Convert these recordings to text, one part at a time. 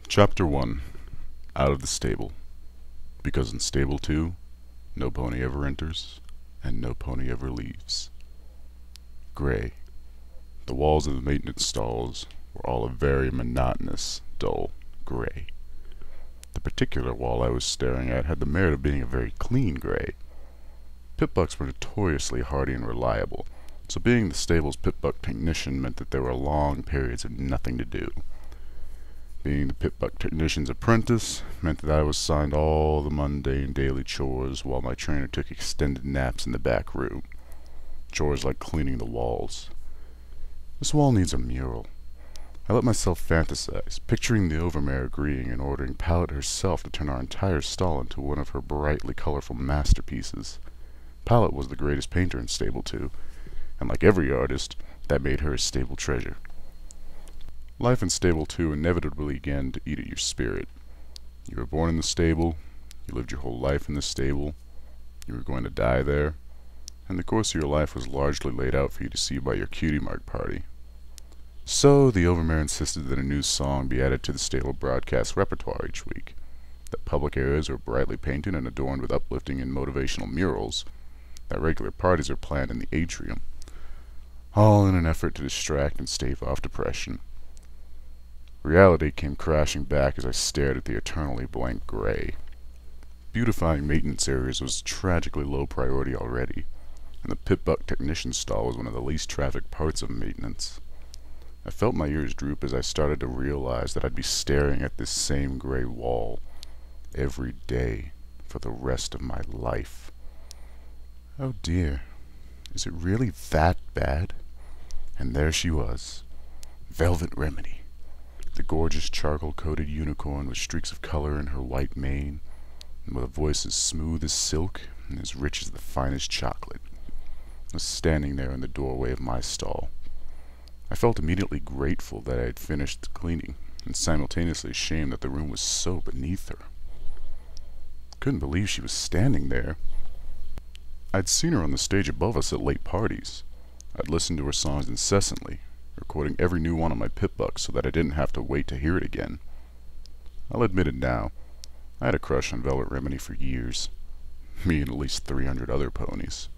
Chapter 1. Out of the Stable. Because in Stable 2, no pony ever enters, and no pony ever leaves. Gray. The walls of the maintenance stalls were all a very monotonous, dull gray. The particular wall I was staring at had the merit of being a very clean gray. Pit-bucks were notoriously hardy and reliable, so being the stable's pit-buck technician meant that there were long periods of nothing to do. Being the pit-buck technician's apprentice meant that I was assigned all the mundane daily chores while my trainer took extended naps in the back room. Chores like cleaning the walls. This wall needs a mural. I let myself fantasize, picturing the overmare agreeing and ordering Pallet herself to turn our entire stall into one of her brightly colorful masterpieces. Pallet was the greatest painter in Stable 2, and like every artist, that made her a stable treasure. Life in Stable 2 inevitably began to eat at your spirit. You were born in the stable, you lived your whole life in the stable, you were going to die there, and the course of your life was largely laid out for you to see by your cutie mark party. So the Overmare insisted that a new song be added to the stable broadcast repertoire each week, that public areas are brightly painted and adorned with uplifting and motivational murals, that regular parties are planned in the atrium, all in an effort to distract and stave off depression. Reality came crashing back as I stared at the eternally blank gray. Beautifying maintenance areas was tragically low priority already, and the pit-buck technician's stall was one of the least trafficked parts of maintenance. I felt my ears droop as I started to realize that I'd be staring at this same gray wall every day for the rest of my life. Oh dear, is it really that bad? And there she was, Velvet Remedy. The gorgeous charcoal-coated unicorn with streaks of color in her white mane, and with a voice as smooth as silk and as rich as the finest chocolate, was standing there in the doorway of my stall. I felt immediately grateful that I had finished cleaning, and simultaneously ashamed that the room was so beneath her. Couldn't believe she was standing there. I'd seen her on the stage above us at late parties. I'd listened to her songs incessantly, recording every new one on my pit-buck so that I didn't have to wait to hear it again. I'll admit it now, I had a crush on Velvet Remedy for years. Me and at least 300 other ponies.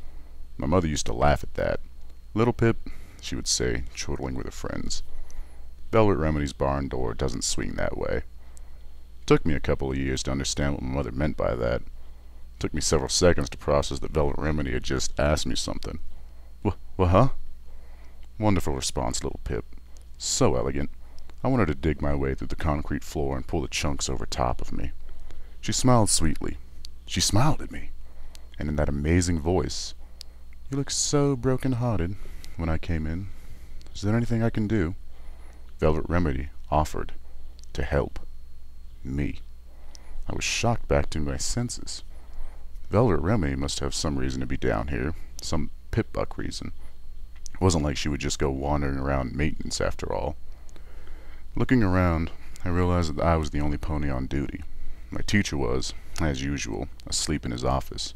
My mother used to laugh at that. "Little Pip," she would say, chortling with her friends. "Velvet Remedy's barn door doesn't swing that way." It took me a couple of years to understand what my mother meant by that. It took me several seconds to process that Velvet Remedy had just asked me something. Huh? Wonderful response, Little Pip. So elegant. I wanted to dig my way through the concrete floor and pull the chunks over top of me. She smiled sweetly. She smiled at me. And in that amazing voice, "You look so broken-hearted," when I came in. "Is there anything I can do?" Velvet Remedy offered to help me. I was shocked back to my senses. Velvet Remedy must have some reason to be down here, some pit-buck reason. It wasn't like she would just go wandering around maintenance after all. Looking around, I realized that I was the only pony on duty. My teacher was, as usual, asleep in his office.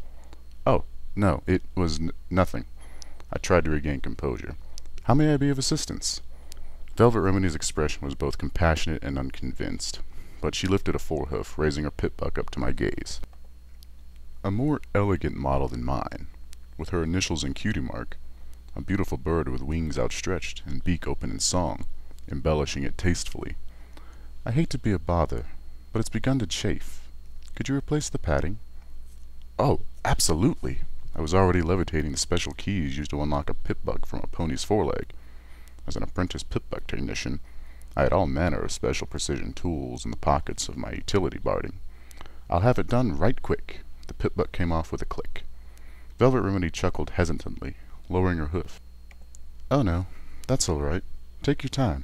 "Oh, no, it was nothing." I tried to regain composure. "How may I be of assistance?" Velvet Remedy's expression was both compassionate and unconvinced, but she lifted a forehoof, raising her pit-buck up to my gaze. A more elegant model than mine, with her initials in cutie mark, a beautiful bird with wings outstretched and beak open in song, embellishing it tastefully. "I hate to be a bother, but it's begun to chafe. Could you replace the padding?" "Oh, absolutely." I was already levitating the special keys used to unlock a pit-buck from a pony's foreleg. As an apprentice pit-buck technician, I had all manner of special precision tools in the pockets of my utility barding. "I'll have it done right quick." The pit-buck came off with a click. Velvet Remedy chuckled hesitantly, lowering her hoof. "Oh no, that's all right. Take your time.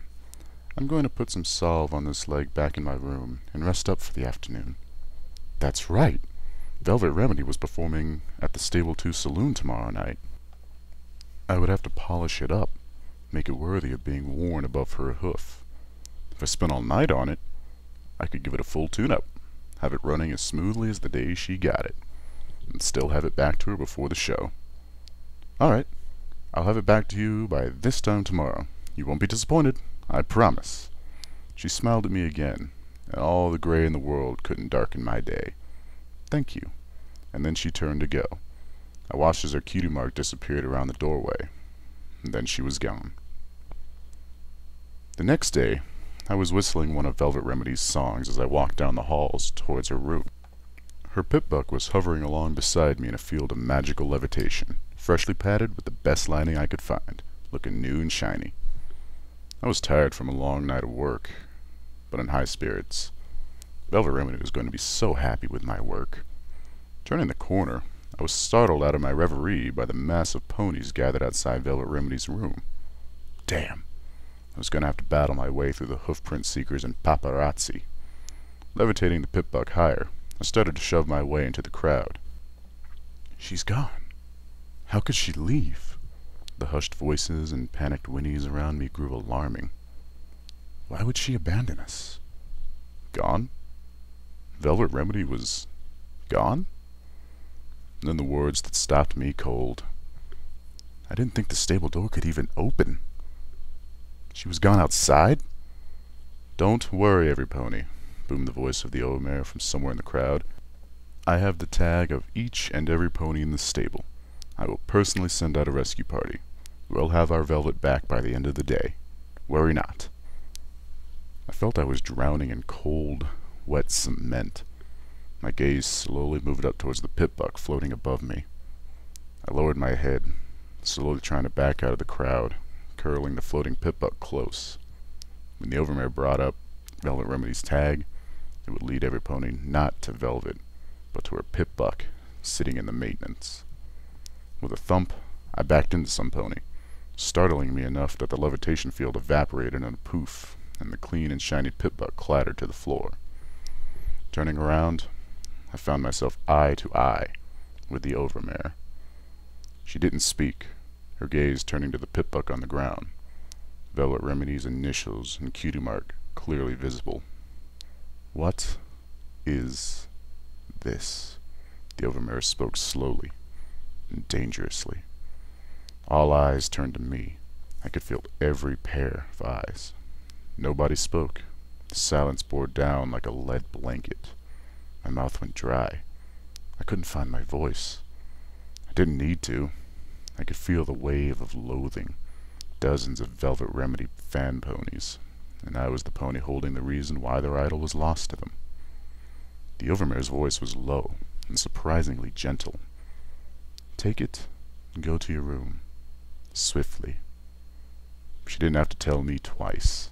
I'm going to put some salve on this leg back in my room and rest up for the afternoon." That's right. Velvet Remedy was performing at the Stable 2 saloon tomorrow night. I would have to polish it up, make it worthy of being worn above her hoof. If I spent all night on it, I could give it a full tune-up, have it running as smoothly as the day she got it, and still have it back to her before the show. "All right. I'll have it back to you by this time tomorrow. You won't be disappointed, I promise." She smiled at me again, and all the gray in the world couldn't darken my day. Thank you. And then she turned to go. I watched as her cutie mark disappeared around the doorway, and then she was gone. The next day, I was whistling one of Velvet Remedy's songs as I walked down the halls towards her room. Her pip-buck was hovering along beside me in a field of magical levitation, freshly padded with the best lining I could find, looking new and shiny. I was tired from a long night of work, but in high spirits. Velvet Remedy was going to be so happy with my work. Turning the corner, I was startled out of my reverie by the mass of ponies gathered outside Velvet Remedy's room. Damn! I was going to have to battle my way through the hoofprint seekers and paparazzi. Levitating the pip-buck higher, I started to shove my way into the crowd. She's gone. How could she leave? The hushed voices and panicked whinnies around me grew alarming. Why would she abandon us? Gone? Velvet Remedy was gone? And then the words that stopped me cold. I didn't think the stable door could even open. She was gone outside? Don't worry, every pony, boomed the voice of the old mare from somewhere in the crowd. I have the tag of each and every pony in the stable. I will personally send out a rescue party. We'll have our Velvet back by the end of the day. Worry not. I felt I was drowning in cold, wet cement. My gaze slowly moved up towards the pip-buck floating above me. I lowered my head, slowly trying to back out of the crowd, curling the floating pip-buck close. When the overmare brought up Velvet Remedy's tag, it would lead every pony not to Velvet, but to her pip-buck sitting in the maintenance. With a thump, I backed into some pony, startling me enough that the levitation field evaporated in a poof, and the clean and shiny pip-buck clattered to the floor. Turning around, I found myself eye to eye with the overmare. She didn't speak, her gaze turning to the pip-buck on the ground, Velvet Remedy's initials and cutie mark clearly visible. What is this? The overmare spoke slowly and dangerously. All eyes turned to me. I could feel every pair of eyes. Nobody spoke. The silence bore down like a lead blanket. My mouth went dry. I couldn't find my voice. I didn't need to. I could feel the wave of loathing. Dozens of Velvet Remedy fan ponies, and I was the pony holding the reason why their idol was lost to them. The overmare's voice was low and surprisingly gentle. Take it and go to your room. Swiftly. She didn't have to tell me twice.